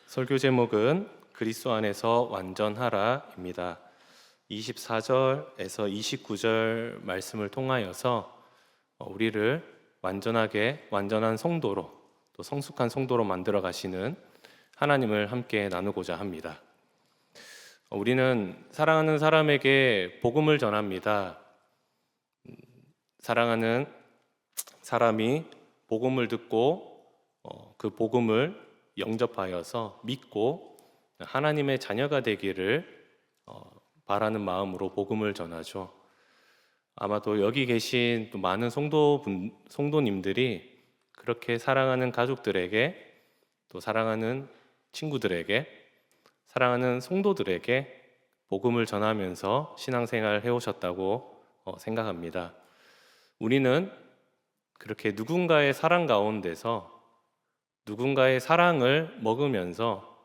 설교 제목은 그리스도 안에서 완전하라입니다. 24절에서 29절 말씀을 통하여서 우리를 완전한 성도로 또 성숙한 성도로 만들어 가시는 하나님을 함께 나누고자 합니다. 우리는 사랑하는 사람에게 복음을 전합니다. 사랑하는 사람이 복음을 듣고 그 복음을 영접하여서 믿고 하나님의 자녀가 되기를 바라는 마음으로 복음을 전하죠. 아마도 여기 계신 또 많은 성도님들이 그렇게 사랑하는 가족들에게, 또 사랑하는 친구들에게, 사랑하는 성도들에게 복음을 전하면서 신앙생활을 해오셨다고 생각합니다. 우리는 그렇게 누군가의 사랑 가운데서 누군가의 사랑을 먹으면서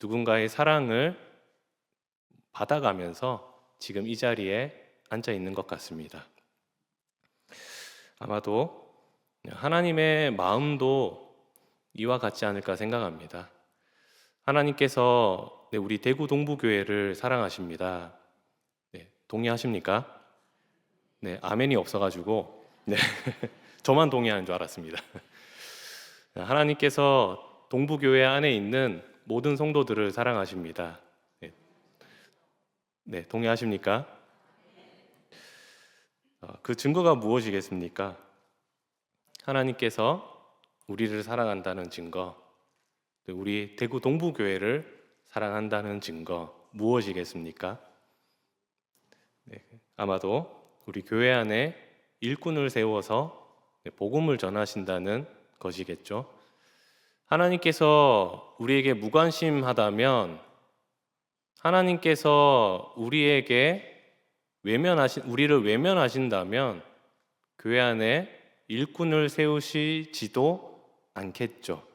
누군가의 사랑을 받아가면서 지금 이 자리에 앉아 있는 것 같습니다. 아마도 하나님의 마음도 이와 같지 않을까 생각합니다. 하나님께서 우리 대구 동부교회를 사랑하십니다. 동의하십니까? 아멘이 없어가지고 저만 동의하는 줄 알았습니다. 하나님께서 동부교회 안에 있는 모든 성도들을 사랑하십니다. 동의하십니까? 그 증거가 무엇이겠습니까? 하나님께서 우리를 사랑한다는 증거, 우리 대구 동부교회를 사랑한다는 증거 무엇이겠습니까? 아마도 우리 교회 안에 일꾼을 세워서 복음을 전하신다는 것이겠죠. 하나님께서 우리에게 무관심하다면, 하나님께서 우리를 외면하신다면 교회 안에 일꾼을 세우시지도 않겠죠.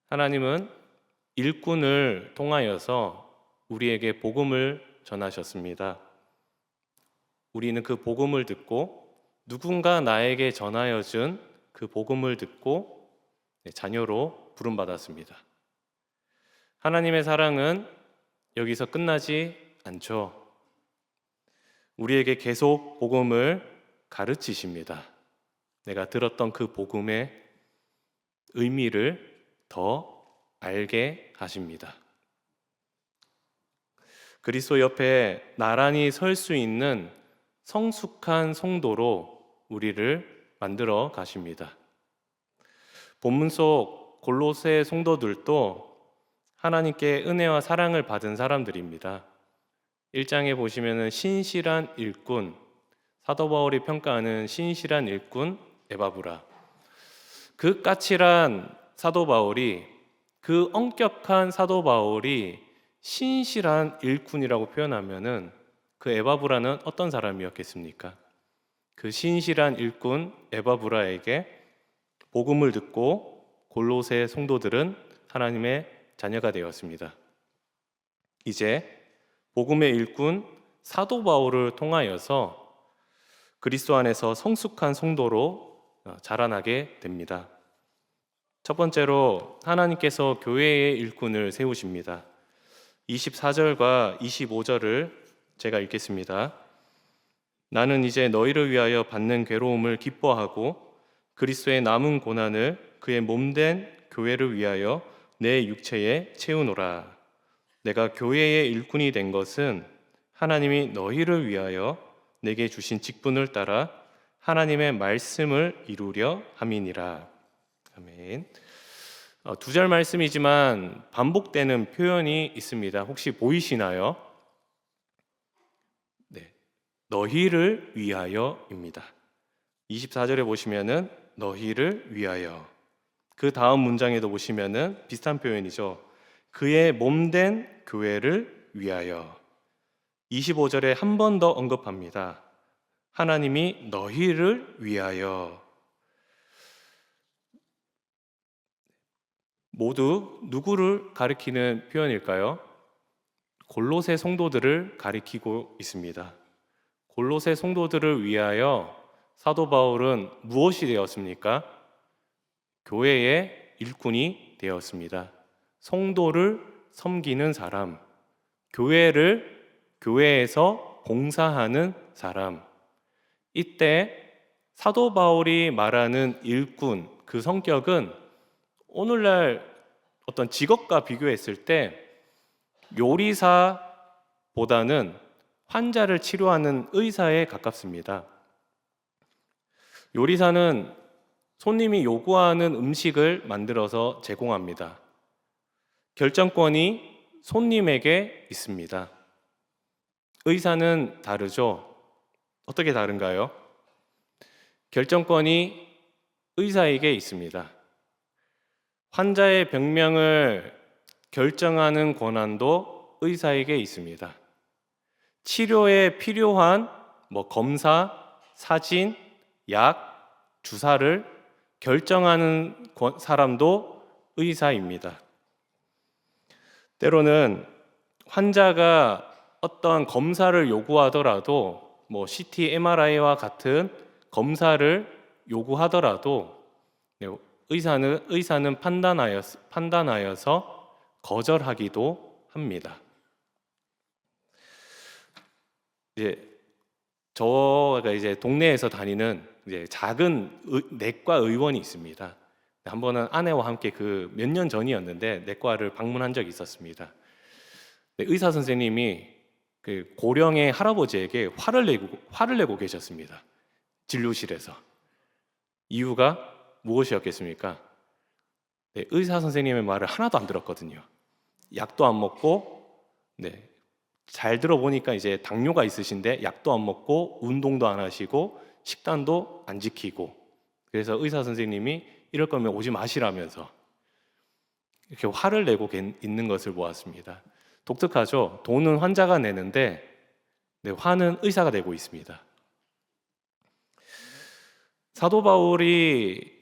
하나님은 일꾼을 통하여서 우리에게 복음을 전하셨습니다. 우리는 그 복음을 듣고 누군가 나에게 전하여 준 그 복음을 듣고 자녀로 부름받았습니다. 하나님의 사랑은 여기서 끝나지 않죠. 우리에게 계속 복음을 가르치십니다. 내가 들었던 그 복음의 의미를 더 알게 하십니다. 그리스도 옆에 나란히 설 수 있는 성숙한 성도로 우리를 만들어 가십니다. 본문 속 골로새 성도들도 하나님께 은혜와 사랑을 받은 사람들입니다. 1장에 보시면은 신실한 일꾼, 사도 바울이 평가하는 신실한 일꾼 에바브라. 그 까칠한 사도 바울이, 그 엄격한 사도 바울이 신실한 일꾼이라고 표현하면은 그 에바브라는 어떤 사람이었겠습니까? 그 신실한 일꾼 에바브라에게 복음을 듣고 골로새 성도들은 하나님의 자녀가 되었습니다. 이제 복음의 일꾼 사도 바울을 통하여서 그리스도 안에서 성숙한 성도로 자라나게 됩니다. 첫 번째로 하나님께서 교회의 일꾼을 세우십니다. 24절과 25절을 제가 읽겠습니다. 나는 이제 너희를 위하여 받는 괴로움을 기뻐하고 그리스도의 남은 고난을 그의 몸된 교회를 위하여 내 육체에 채우노라. 내가 교회의 일꾼이 된 것은 하나님이 너희를 위하여 내게 주신 직분을 따라 하나님의 말씀을 이루려 함이니라. 아멘. 두 절 말씀이지만 반복되는 표현이 있습니다. 혹시 보이시나요? 너희를 위하여입니다. 24절에 보시면은 너희를 위하여. 그 다음 문장에도 보시면은 비슷한 표현이죠. 그의 몸된 교회를 위하여. 25절에 한 번 더 언급합니다. 하나님이 너희를 위하여. 모두 누구를 가리키는 표현일까요? 골로새 성도들을 가리키고 있습니다. 골로새 성도들을 위하여 사도 바울은 무엇이 되었습니까? 교회의 일꾼이 되었습니다. 성도를 섬기는 사람, 교회에서 봉사하는 사람. 이때 사도 바울이 말하는 일꾼, 그 성격은 오늘날 어떤 직업과 비교했을 때 요리사보다는 환자를 치료하는 의사에 가깝습니다. 요리사는 손님이 요구하는 음식을 만들어서 제공합니다. 결정권이 손님에게 있습니다. 의사는 다르죠. 어떻게 다른가요? 결정권이 의사에게 있습니다. 환자의 병명을 결정하는 권한도 의사에게 있습니다. 치료에 필요한 검사, 사진, 약, 주사를 결정하는 사람도 의사입니다. 때로는 환자가 어떤 검사를 요구하더라도 CT, MRI와 같은 검사를 요구하더라도 의사는 판단하여서 거절하기도 합니다. 저가 동네에서 다니는 작은 내과 의원이 있습니다. 한 번은 아내와 함께 몇 년 전이었는데 내과를 방문한 적이 있었습니다. 의사 선생님이 고령의 할아버지에게 화를 내고 계셨습니다. 진료실에서. 이유가 무엇이었겠습니까? 의사 선생님의 말을 하나도 안 들었거든요. 약도 안 먹고, 잘 들어보니까 당뇨가 있으신데 약도 안 먹고 운동도 안 하시고 식단도 안 지키고, 그래서 의사 선생님이 이럴 거면 오지 마시라면서 이렇게 화를 내고 있는 것을 보았습니다. 독특하죠? 돈은 환자가 내는데 화는 의사가 내고 있습니다. 사도 바울이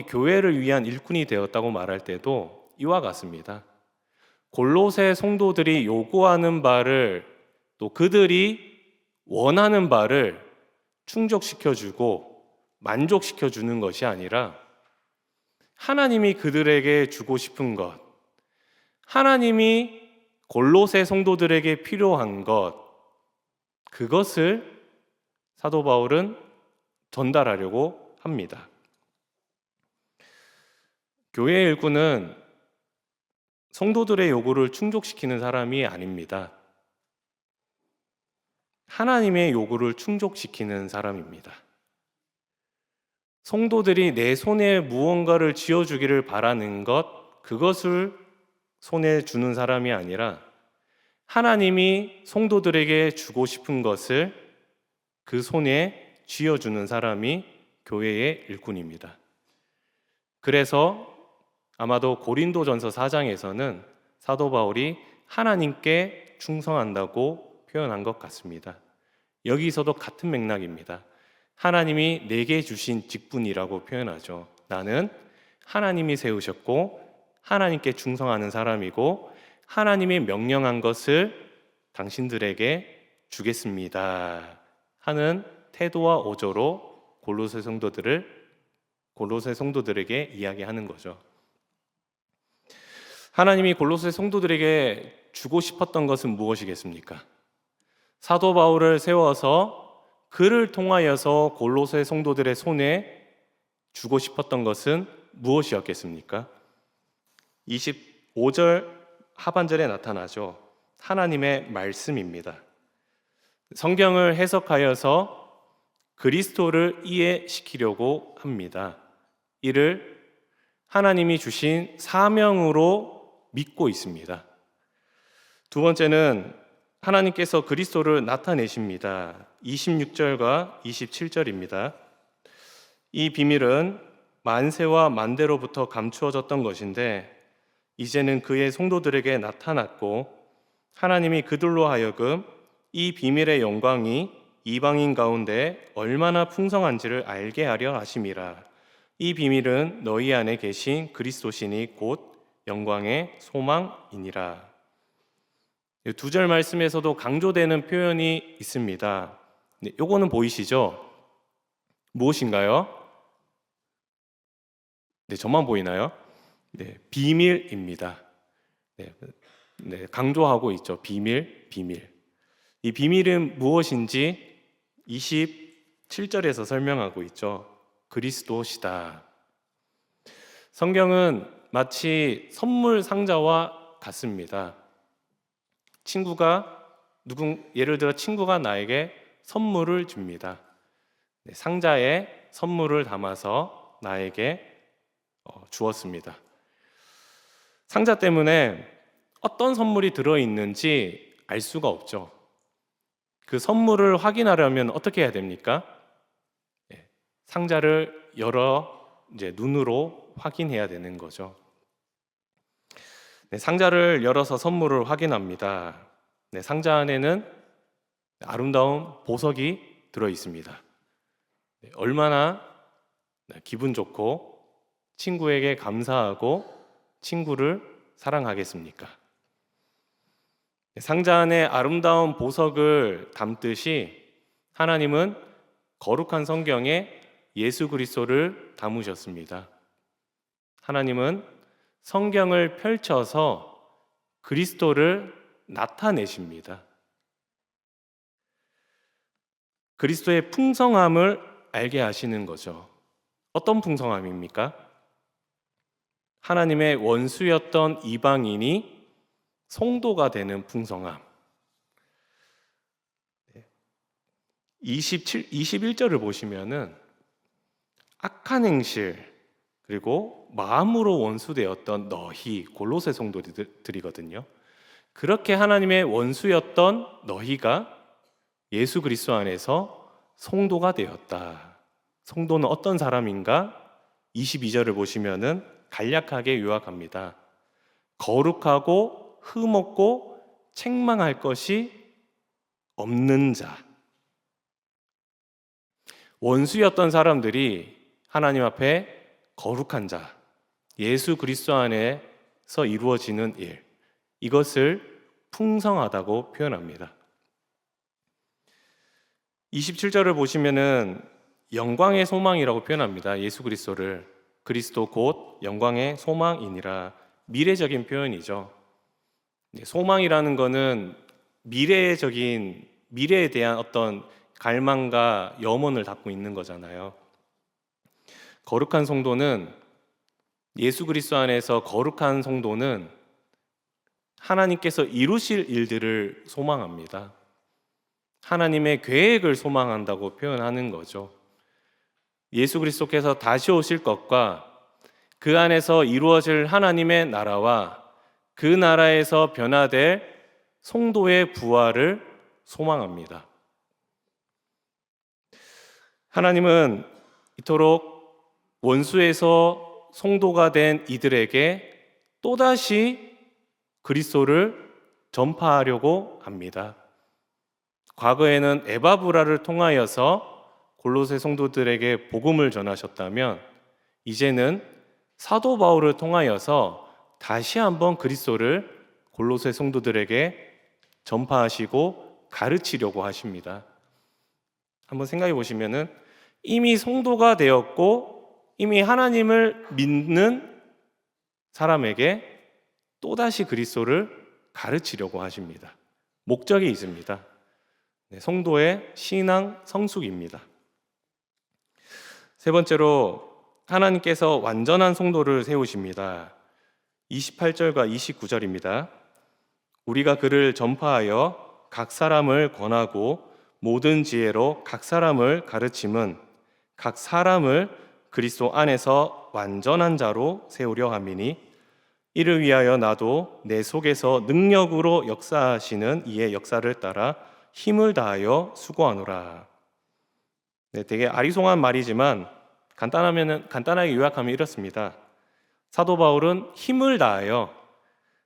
교회를 위한 일꾼이 되었다고 말할 때도 이와 같습니다. 골로새 성도들이 요구하는 바를, 또 그들이 원하는 바를 충족시켜주고 만족시켜주는 것이 아니라 하나님이 그들에게 주고 싶은 것, 하나님이 골로새 성도들에게 필요한 것, 그것을 사도 바울은 전달하려고 합니다. 교회의 일꾼은 성도들의 요구를 충족시키는 사람이 아닙니다. 하나님의 요구를 충족시키는 사람입니다. 성도들이 내 손에 무언가를 쥐어주기를 바라는 것, 그것을 손에 주는 사람이 아니라 하나님이 성도들에게 주고 싶은 것을 그 손에 쥐어주는 사람이 교회의 일꾼입니다. 그래서 아마도 고린도전서 4장에서는 사도 바울이 하나님께 충성한다고 표현한 것 같습니다. 여기서도 같은 맥락입니다. 하나님이 내게 주신 직분이라고 표현하죠. 나는 하나님이 세우셨고 하나님께 충성하는 사람이고 하나님이 명령한 것을 당신들에게 주겠습니다 하는 태도와 어조로 골로새 성도들에게 이야기하는 거죠. 하나님이 골로새 성도들에게 주고 싶었던 것은 무엇이겠습니까? 사도 바울을 세워서 그를 통하여서 골로새 성도들의 손에 주고 싶었던 것은 무엇이었겠습니까? 25절 하반절에 나타나죠. 하나님의 말씀입니다. 성경을 해석하여서 그리스도를 이해시키려고 합니다. 이를 하나님이 주신 사명으로 믿고 있습니다. 두 번째는 하나님께서 그리스도를 나타내십니다. 26절과 27절입니다. 이 비밀은 만세와 만대로부터 감추어졌던 것인데 이제는 그의 성도들에게 나타났고 하나님이 그들로 하여금 이 비밀의 영광이 이방인 가운데 얼마나 풍성한지를 알게 하려 하심이라. 이 비밀은 너희 안에 계신 그리스도시니 곧 영광의 소망이니라. 두 절 말씀에서도 강조되는 표현이 있습니다. 요거는 보이시죠? 무엇인가요? 저만 보이나요? 네, 비밀입니다. 네, 강조하고 있죠. 비밀, 비밀. 이 비밀은 무엇인지 27절에서 설명하고 있죠. 그리스도시다. 성경은 마치 선물 상자와 같습니다. 예를 들어 친구가 나에게 선물을 줍니다. 상자에 선물을 담아서 나에게 주었습니다. 상자 때문에 어떤 선물이 들어있는지 알 수가 없죠. 그 선물을 확인하려면 어떻게 해야 됩니까? 상자를 열어 이제 눈으로 확인해야 되는 거죠. 상자를 열어서 선물을 확인합니다. 상자 안에는 아름다운 보석이 들어 있습니다. 얼마나 기분 좋고 친구에게 감사하고 친구를 사랑하겠습니까? 상자 안에 아름다운 보석을 담듯이 하나님은 거룩한 성경에 예수 그리스도를 담으셨습니다. 하나님은 성경을 펼쳐서 그리스도를 나타내십니다. 그리스도의 풍성함을 알게 하시는 거죠. 어떤 풍성함입니까? 하나님의 원수였던 이방인이 성도가 되는 풍성함. 21절을 보시면은 악한 행실 그리고 마음으로 원수되었던 너희 골로새 성도들이거든요. 그렇게 하나님의 원수였던 너희가 예수 그리스도 안에서 성도가 되었다. 성도는 어떤 사람인가? 22절을 보시면은 간략하게 요약합니다. 거룩하고 흠없고 책망할 것이 없는 자. 원수였던 사람들이 하나님 앞에 거룩한 자, 예수 그리스도 안에서 이루어지는 일, 이것을 풍성하다고 표현합니다. 27절을 보시면은 영광의 소망이라고 표현합니다. 예수 그리스도를. 그리스도 곧 영광의 소망이니라. 미래적인 표현이죠. 소망이라는 거는 미래에 대한 어떤 갈망과 염원을 담고 있는 거잖아요. 거룩한 성도는 예수 그리스도 안에서 거룩한 성도는 하나님께서 이루실 일들을 소망합니다. 하나님의 계획을 소망한다고 표현하는 거죠. 예수 그리스도께서 다시 오실 것과 그 안에서 이루어질 하나님의 나라와 그 나라에서 변화될 성도의 부활을 소망합니다. 하나님은 이토록 원수에서 성도가 된 이들에게 또다시 그리스도를 전파하려고 합니다. 과거에는 에바브라를 통하여서 골로새 성도들에게 복음을 전하셨다면 이제는 사도 바울을 통하여서 다시 한번 그리스도를 골로새 성도들에게 전파하시고 가르치려고 하십니다. 한번 생각해 보시면은 이미 성도가 되었고 이미 하나님을 믿는 사람에게 또다시 그리스도를 가르치려고 하십니다. 목적이 있습니다. 성도의 신앙 성숙입니다. 세 번째로 하나님께서 완전한 성도를 세우십니다. 28절과 29절입니다. 우리가 그를 전파하여 각 사람을 권하고 모든 지혜로 각 사람을 가르침은 각 사람을 그리스도 안에서 완전한 자로 세우려 함이니 이를 위하여 나도 내 속에서 능력으로 역사하시는 이의 역사를 따라 힘을 다하여 수고하노라. 되게 아리송한 말이지만 간단하게 요약하면 이렇습니다. 사도 바울은 힘을 다하여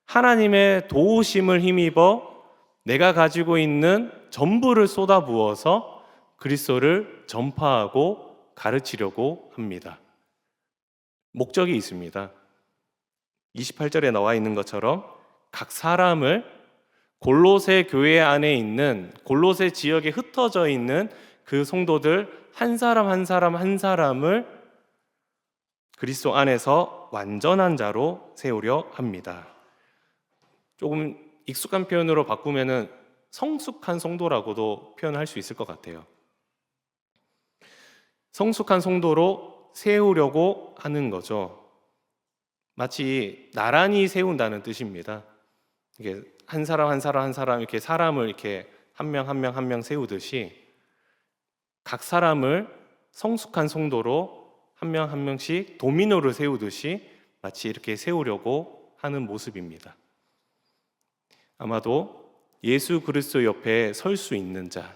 하나님의 도우심을 힘입어 내가 가지고 있는 전부를 쏟아부어서 그리스도를 전파하고 가르치려고 합니다. 목적이 있습니다. 28절에 나와 있는 것처럼 각 사람을 골로새 교회 안에 있는 골로새 지역에 흩어져 있는 그 성도들 한 사람 한 사람을 그리스도 안에서 완전한 자로 세우려 합니다. 조금 익숙한 표현으로 바꾸면은 성숙한 성도라고도 표현할 수 있을 것 같아요. 성숙한 성도로 세우려고 하는 거죠. 마치 나란히 세운다는 뜻입니다. 이게 한 사람 한 사람 한 사람 이렇게 사람을 이렇게 한 명 한 명 한 명 세우듯이 각 사람을 성숙한 성도로 한 명 한 명씩 도미노를 세우듯이 마치 이렇게 세우려고 하는 모습입니다. 아마도 예수 그리스도 옆에 설 수 있는 자,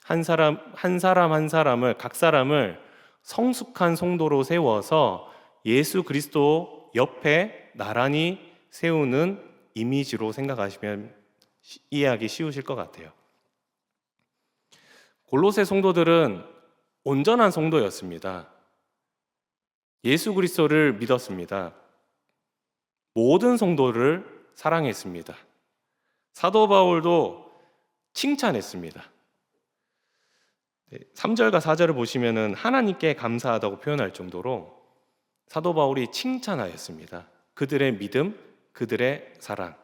한 사람 한 사람을 각 사람을 성숙한 성도로 세워서 예수 그리스도 옆에 나란히 세우는 이미지로 생각하시면 이해하기 쉬우실 것 같아요. 골로새 성도들은 온전한 성도였습니다. 예수 그리스도를 믿었습니다. 모든 성도를 사랑했습니다. 사도 바울도 칭찬했습니다. 3절과 4절을 보시면은 하나님께 감사하다고 표현할 정도로 사도 바울이 칭찬하였습니다. 그들의 믿음, 그들의 사랑.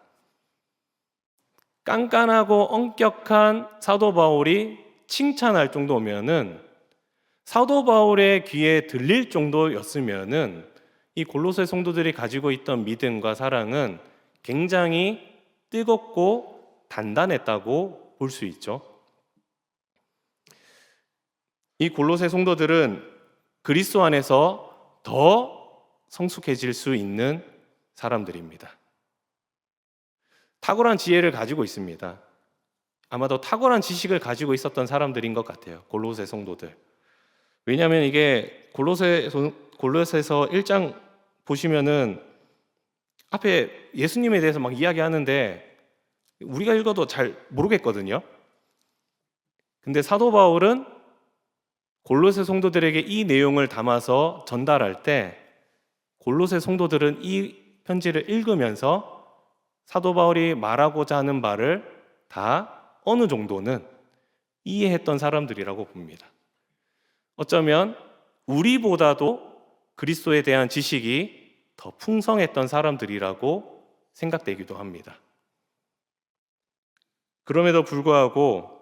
깐깐하고 엄격한 사도 바울이 칭찬할 정도면은, 사도 바울의 귀에 들릴 정도였으면은 이 골로새 성도들이 가지고 있던 믿음과 사랑은 굉장히 뜨겁고 단단했다고 볼 수 있죠. 이 골로새 성도들은 그리스도 안에서 더 성숙해질 수 있는 사람들입니다. 탁월한 지혜를 가지고 있습니다. 아마도 탁월한 지식을 가지고 있었던 사람들인 것 같아요. 골로새 성도들. 왜냐하면 이게 골로새서 1장 보시면은 앞에 예수님에 대해서 막 이야기하는데 우리가 읽어도 잘 모르겠거든요. 근데 사도 바울은 골로새 성도들에게 이 내용을 담아서 전달할 때 골로새 성도들은 이 편지를 읽으면서 사도 바울이 말하고자 하는 바를 다 어느 정도는 이해했던 사람들이라고 봅니다. 어쩌면 우리보다도 그리스도에 대한 지식이 더 풍성했던 사람들이라고 생각되기도 합니다. 그럼에도 불구하고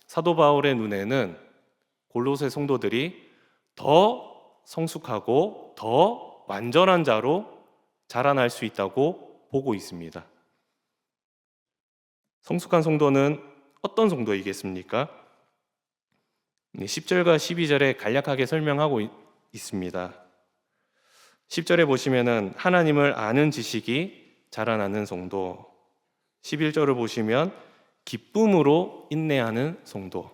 사도 바울의 눈에는 골로새 성도들이 더 성숙하고 더 완전한 자로 자라날 수 있다고 보고 있습니다. 성숙한 성도는 어떤 성도이겠습니까? 10절과 12절에 간략하게 설명하고 있습니다. 10절에 보시면은 하나님을 아는 지식이 자라나는 성도, 11절을 보시면 기쁨으로 인내하는 성도,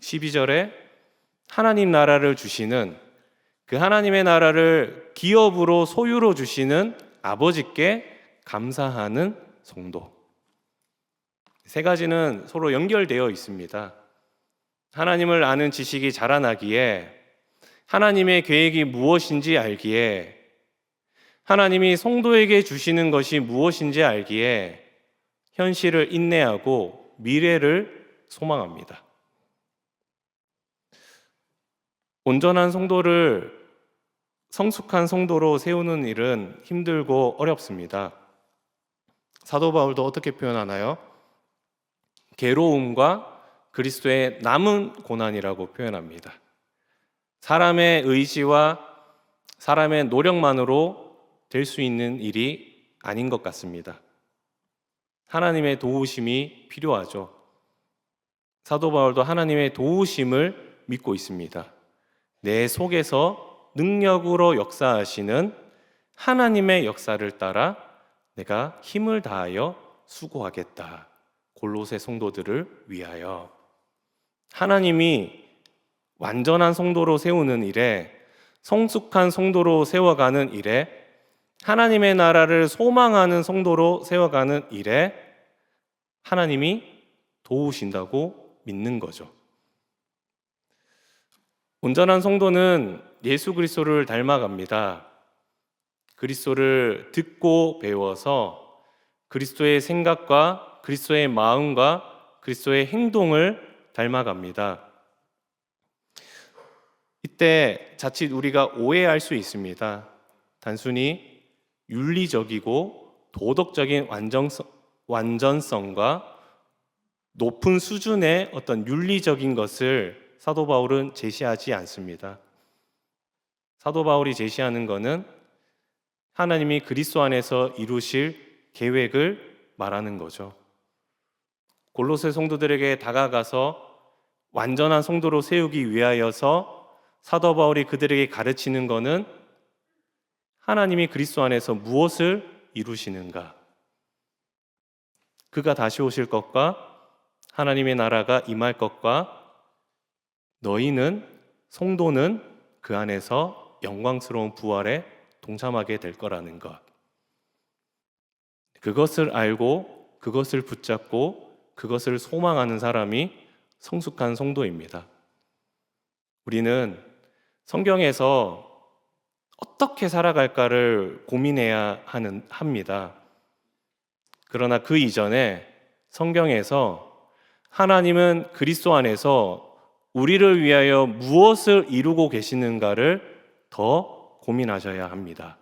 12절에 하나님 나라를 주시는, 그 하나님의 나라를 기업으로 소유로 주시는 아버지께 감사하는 성도. 세 가지는 서로 연결되어 있습니다. 하나님을 아는 지식이 자라나기에, 하나님의 계획이 무엇인지 알기에, 하나님이 성도에게 주시는 것이 무엇인지 알기에 현실을 인내하고 미래를 소망합니다. 온전한 성도를 성숙한 성도로 세우는 일은 힘들고 어렵습니다. 사도 바울도 어떻게 표현하나요? 괴로움과 그리스도의 남은 고난이라고 표현합니다. 사람의 의지와 사람의 노력만으로 될 수 있는 일이 아닌 것 같습니다. 하나님의 도우심이 필요하죠. 사도 바울도 하나님의 도우심을 믿고 있습니다. 내 속에서 능력으로 역사하시는 하나님의 역사를 따라 내가 힘을 다하여 수고하겠다. 골로새 성도들을 위하여. 하나님이 완전한 성도로 세우는 일에, 성숙한 성도로 세워가는 일에, 하나님의 나라를 소망하는 성도로 세워가는 일에 하나님이 도우신다고 믿는 거죠. 온전한 성도는 예수 그리스도를 닮아갑니다. 그리스도를 듣고 배워서 그리스도의 생각과 그리스도의 마음과 그리스도의 행동을 닮아갑니다. 이때 자칫 우리가 오해할 수 있습니다. 단순히 윤리적이고 도덕적인 완전성과 높은 수준의 어떤 윤리적인 것을 사도 바울은 제시하지 않습니다. 사도 바울이 제시하는 것은 하나님이 그리스도 안에서 이루실 계획을 말하는 거죠. 골로새 성도들에게 다가가서 완전한 성도로 세우기 위하여서 사도 바울이 그들에게 가르치는 것은 하나님이 그리스도 안에서 무엇을 이루시는가, 그가 다시 오실 것과 하나님의 나라가 임할 것과 너희는, 성도는 그 안에서 영광스러운 부활에 동참하게 될 거라는 것, 그것을 알고 그것을 붙잡고 그것을 소망하는 사람이 성숙한 성도입니다. 우리는 성경에서 어떻게 살아갈까를 고민해야 합니다. 그러나 그 이전에 성경에서 하나님은 그리스도 안에서 우리를 위하여 무엇을 이루고 계시는가를 더 고민하셔야 합니다.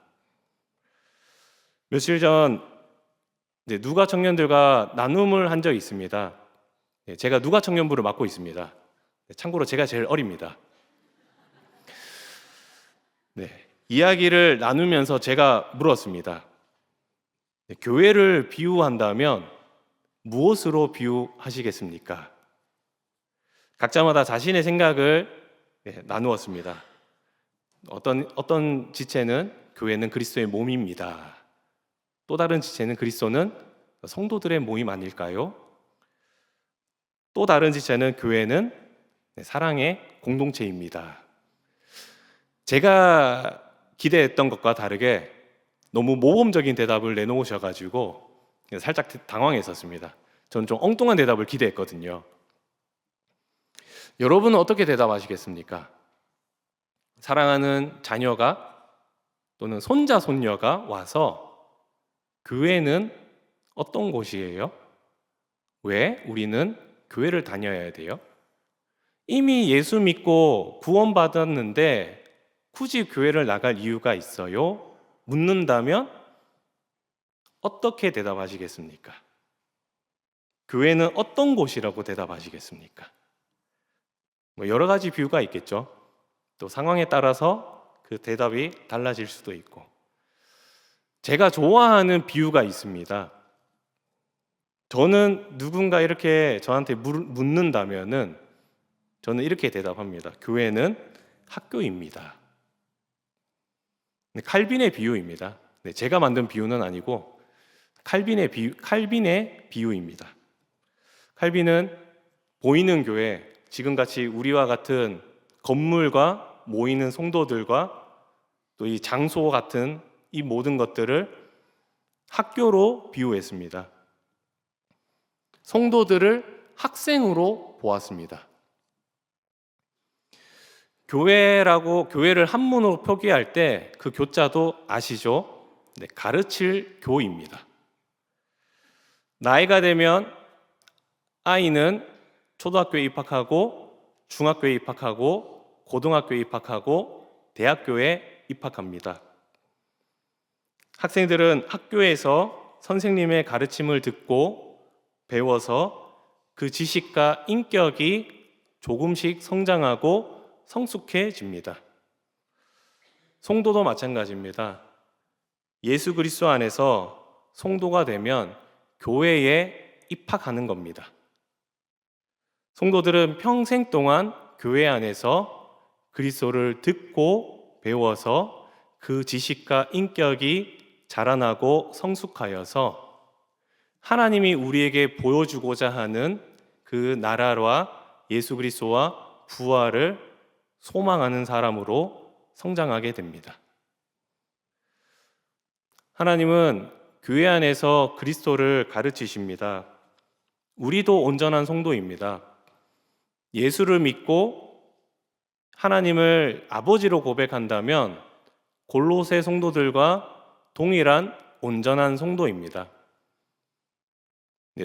며칠 전 누가 청년들과 나눔을 한 적이 있습니다. 제가 누가 청년부를 맡고 있습니다. 참고로 제가 제일 어립니다. 이야기를 나누면서 제가 물었습니다. 교회를 비유한다면 무엇으로 비유하시겠습니까? 각자마다 자신의 생각을 나누었습니다. 어떤 지체는 교회는 그리스도의 몸입니다. 또 다른 지체는 그리스도는 성도들의 모임 아닐까요? 또 다른 지체는 교회는 사랑의 공동체입니다. 제가 기대했던 것과 다르게 너무 모범적인 대답을 내놓으셔가지고 살짝 당황했었습니다. 저는 좀 엉뚱한 대답을 기대했거든요. 여러분은 어떻게 대답하시겠습니까? 사랑하는 자녀가 또는 손자, 손녀가 와서 교회는 어떤 곳이에요? 왜 우리는 교회를 다녀야 돼요? 이미 예수 믿고 구원받았는데 굳이 교회를 나갈 이유가 있어요? 묻는다면 어떻게 대답하시겠습니까? 교회는 어떤 곳이라고 대답하시겠습니까? 여러 가지 비유가 있겠죠. 또 상황에 따라서 그 대답이 달라질 수도 있고. 제가 좋아하는 비유가 있습니다. 저는 누군가 이렇게 저한테 묻는다면은 저는 이렇게 대답합니다. 교회는 학교입니다. 칼빈의 비유입니다. 제가 만든 비유는 아니고 칼빈의 비유입니다. 칼빈은 보이는 교회, 지금같이 우리와 같은 건물과 모이는 성도들과 또 이 장소 같은 이 모든 것들을 학교로 비유했습니다. 성도들을 학생으로 보았습니다. 교회를 한문으로 표기할 때 그 교자도 아시죠? 가르칠 교입니다. 나이가 되면 아이는 초등학교에 입학하고 중학교에 입학하고 고등학교에 입학하고 대학교에 입학합니다. 학생들은 학교에서 선생님의 가르침을 듣고 배워서 그 지식과 인격이 조금씩 성장하고 성숙해집니다. 성도도 마찬가지입니다. 예수 그리스도 안에서 성도가 되면 교회에 입학하는 겁니다. 성도들은 평생 동안 교회 안에서 그리스도를 듣고 배워서 그 지식과 인격이 자라나고 성숙하여서 하나님이 우리에게 보여주고자 하는 그 나라와 예수 그리스도와 부활을 소망하는 사람으로 성장하게 됩니다. 하나님은 교회 안에서 그리스도를 가르치십니다. 우리도 온전한 성도입니다. 예수를 믿고 하나님을 아버지로 고백한다면 골로새 성도들과 동일한 온전한 성도입니다.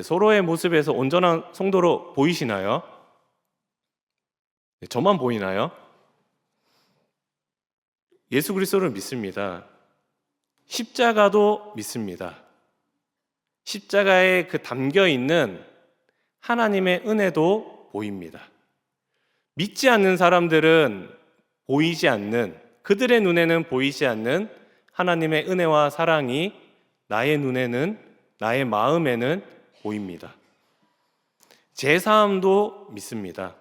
서로의 모습에서 온전한 성도로 보이시나요? 저만 보이나요? 예수 그리스도를 믿습니다. 십자가도 믿습니다. 십자가에 그 담겨 있는 하나님의 은혜도 보입니다. 믿지 않는 사람들은 보이지 않는, 그들의 눈에는 보이지 않는 하나님의 은혜와 사랑이 나의 눈에는, 나의 마음에는 보입니다. 제사함도 믿습니다.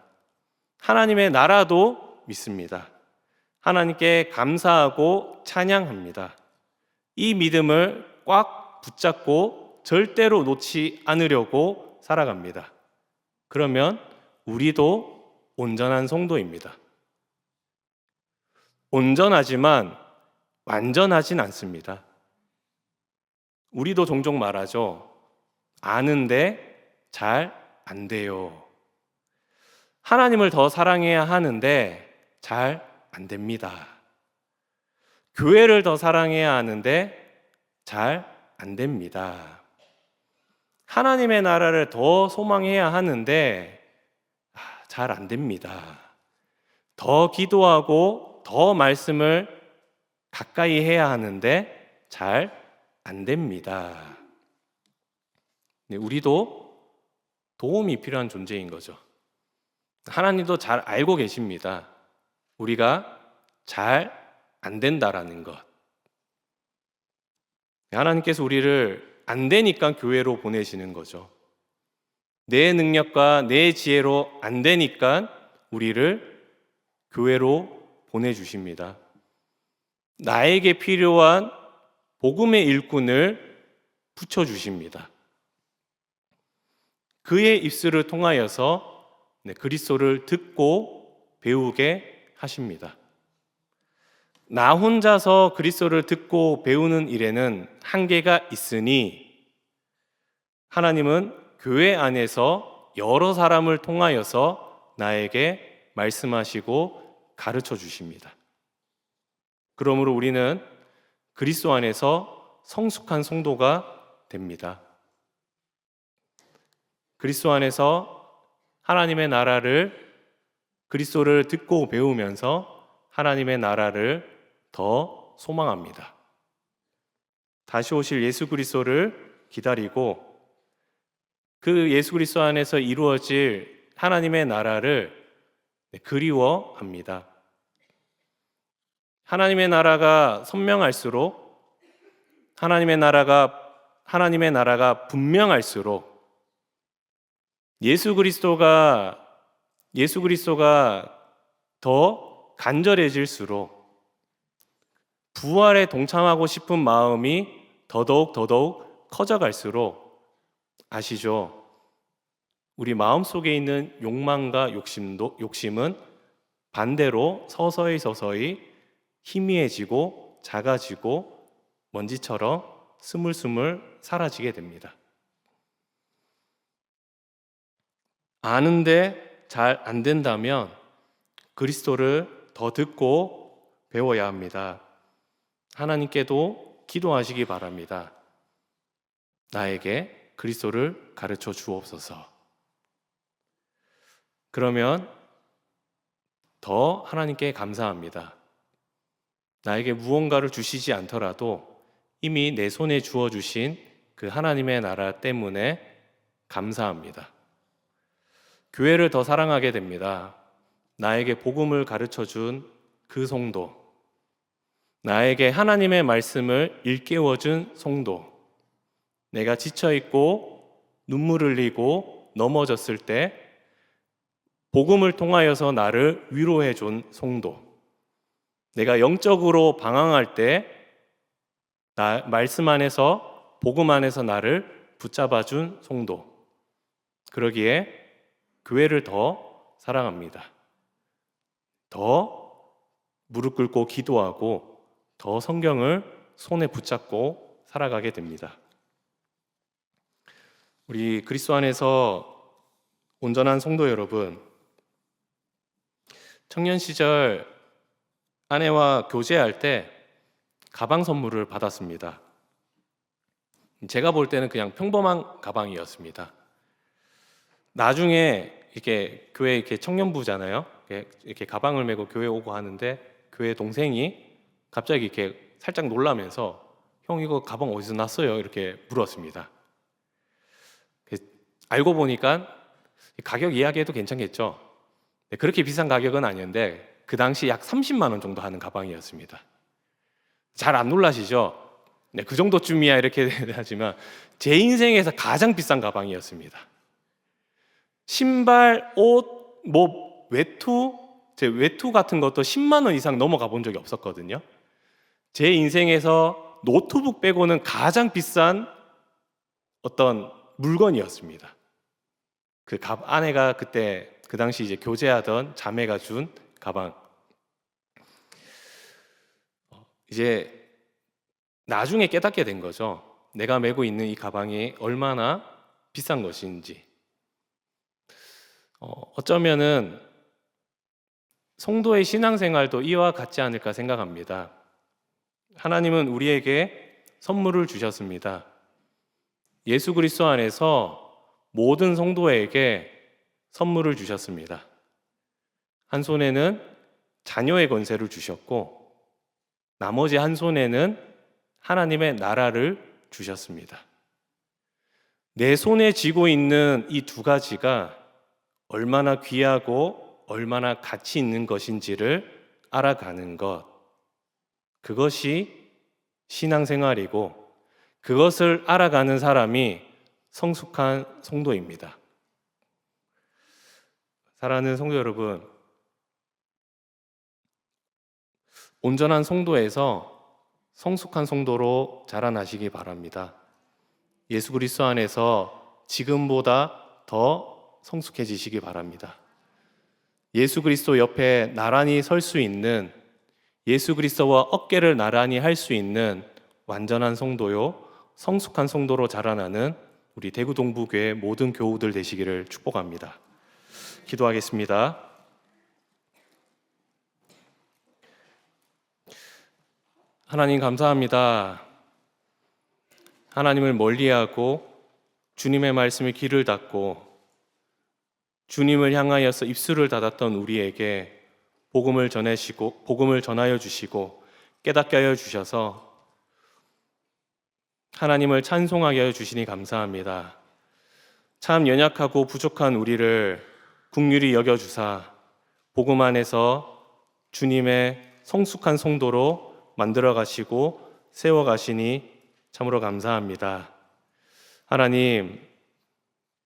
하나님의 나라도 믿습니다. 하나님께 감사하고 찬양합니다. 이 믿음을 꽉 붙잡고 절대로 놓지 않으려고 살아갑니다. 그러면 우리도 온전한 성도입니다. 온전하지만 완전하진 않습니다. 우리도 종종 말하죠. 아는데 잘 안 돼요. 하나님을 더 사랑해야 하는데 잘 안 됩니다. 교회를 더 사랑해야 하는데 잘 안 됩니다. 하나님의 나라를 더 소망해야 하는데 잘 안 됩니다. 더 기도하고 더 말씀을 가까이 해야 하는데 잘 안 됩니다. 우리도 도움이 필요한 존재인 거죠. 하나님도 잘 알고 계십니다. 우리가 잘 안 된다라는 것. 하나님께서 우리를 안 되니까 교회로 보내시는 거죠. 내 능력과 내 지혜로 안 되니까 우리를 교회로 보내주십니다. 나에게 필요한 복음의 일꾼을 붙여주십니다. 그의 입술을 통하여서 그리스도를 듣고 배우게 하십니다. 나 혼자서 그리스도를 듣고 배우는 일에는 한계가 있으니 하나님은 교회 안에서 여러 사람을 통하여서 나에게 말씀하시고 가르쳐 주십니다. 그러므로 우리는 그리스도 안에서 성숙한 성도가 됩니다. 그리스도 안에서 하나님의 나라를, 그리스도를 듣고 배우면서 하나님의 나라를 더 소망합니다. 다시 오실 예수 그리스도를 기다리고 그 예수 그리스도 안에서 이루어질 하나님의 나라를 그리워합니다. 하나님의 나라가 선명할수록, 하나님의 나라가 분명할수록 예수 그리스도가 더 간절해질수록 부활에 동참하고 싶은 마음이 더더욱 커져갈수록 아시죠? 우리 마음속에 있는 욕망과 욕심은 반대로 서서히 희미해지고 작아지고 먼지처럼 스물스물 사라지게 됩니다. 아는데 잘 안 된다면 그리스도를 더 듣고 배워야 합니다. 하나님께도 기도하시기 바랍니다. 나에게 그리스도를 가르쳐 주옵소서. 그러면 더 하나님께 감사합니다. 나에게 무언가를 주시지 않더라도 이미 내 손에 주어주신 그 하나님의 나라 때문에 감사합니다. 교회를 더 사랑하게 됩니다. 나에게 복음을 가르쳐 준 그 성도, 나에게 하나님의 말씀을 일깨워 준 성도, 내가 지쳐있고 눈물 흘리고 넘어졌을 때 복음을 통하여서 나를 위로해 준 성도, 내가 영적으로 방황할 때 말씀 안에서, 복음 안에서 나를 붙잡아 준 성도, 그러기에 교회를 더 사랑합니다. 더 무릎 꿇고 기도하고 더 성경을 손에 붙잡고 살아가게 됩니다. 우리 그리스도 안에서 온전한 성도 여러분, 청년 시절 아내와 교제할 때 가방 선물을 받았습니다. 제가 볼 때는 그냥 평범한 가방이었습니다. 나중에 이렇게 교회 이렇게 청년부잖아요. 이렇게 가방을 메고 교회 오고 하는데 교회 동생이 갑자기 이렇게 살짝 놀라면서 형 이거 가방 어디서 났어요? 이렇게 물었습니다. 알고 보니까 가격 이야기해도 괜찮겠죠? 네, 그렇게 비싼 가격은 아니었는데 그 당시 약 30만 원 정도 하는 가방이었습니다. 잘 안 놀라시죠? 네, 그 정도쯤이야 이렇게 하지만 제 인생에서 가장 비싼 가방이었습니다. 신발, 옷, 뭐 제 외투 같은 것도 10만 원 이상 넘어가 본 적이 없었거든요. 제 인생에서 노트북 빼고는 가장 비싼 어떤 물건이었습니다. 아내가 그때 그 당시 이제 교제하던 자매가 준 가방. 이제 나중에 깨닫게 된 거죠. 내가 메고 있는 이 가방이 얼마나 비싼 것인지. 어쩌면은 성도의 신앙생활도 이와 같지 않을까 생각합니다. 하나님은 우리에게 선물을 주셨습니다. 예수 그리스도 안에서 모든 성도에게 선물을 주셨습니다. 한 손에는 자녀의 권세를 주셨고 나머지 한 손에는 하나님의 나라를 주셨습니다. 내 손에 쥐고 있는 이 두 가지가 얼마나 귀하고 얼마나 가치 있는 것인지를 알아가는 것, 그것이 신앙생활이고 그것을 알아가는 사람이 성숙한 성도입니다. 사랑하는 성도 여러분, 온전한 성도에서 성숙한 성도로 자라나시기 바랍니다. 예수 그리스도 안에서 지금보다 더 성숙해지시기 바랍니다. 예수 그리스도 옆에 나란히 설 수 있는, 예수 그리스도와 어깨를 나란히 할 수 있는 완전한 성도요, 성숙한 성도로 자라나는 우리 대구 동부교회 모든 교우들 되시기를 축복합니다. 기도하겠습니다. 하나님 감사합니다. 하나님을 멀리하고 주님의 말씀에 귀를 닫고 주님을 향하여서 입술을 닫았던 우리에게 복음을 전하여 주시고 깨닫게 하여 주셔서 하나님을 찬송하게 하여 주시니 감사합니다. 참 연약하고 부족한 우리를 긍휼히 여겨주사 복음 안에서 주님의 성숙한 성도로 만들어 가시고 세워 가시니 참으로 감사합니다.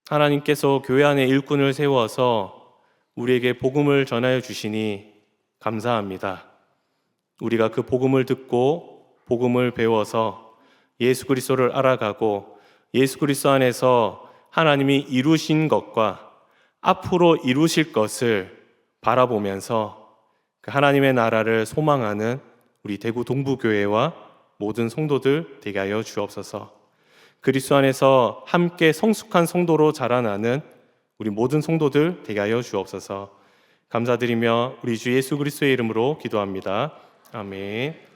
하나님께서 교회 안에 일꾼을 세워서 우리에게 복음을 전하여 주시니 감사합니다. 우리가 그 복음을 듣고 복음을 배워서 예수 그리스도를 알아가고 예수 그리스도 안에서 하나님이 이루신 것과 앞으로 이루실 것을 바라보면서 그 하나님의 나라를 소망하는 우리 대구 동부교회와 모든 성도들 되게 하여 주옵소서. 그리스도 안에서 함께 성숙한 성도로 자라나는 우리 모든 성도들 되게 하여 주옵소서. 감사드리며 우리 주 예수 그리스도의 이름으로 기도합니다. 아멘.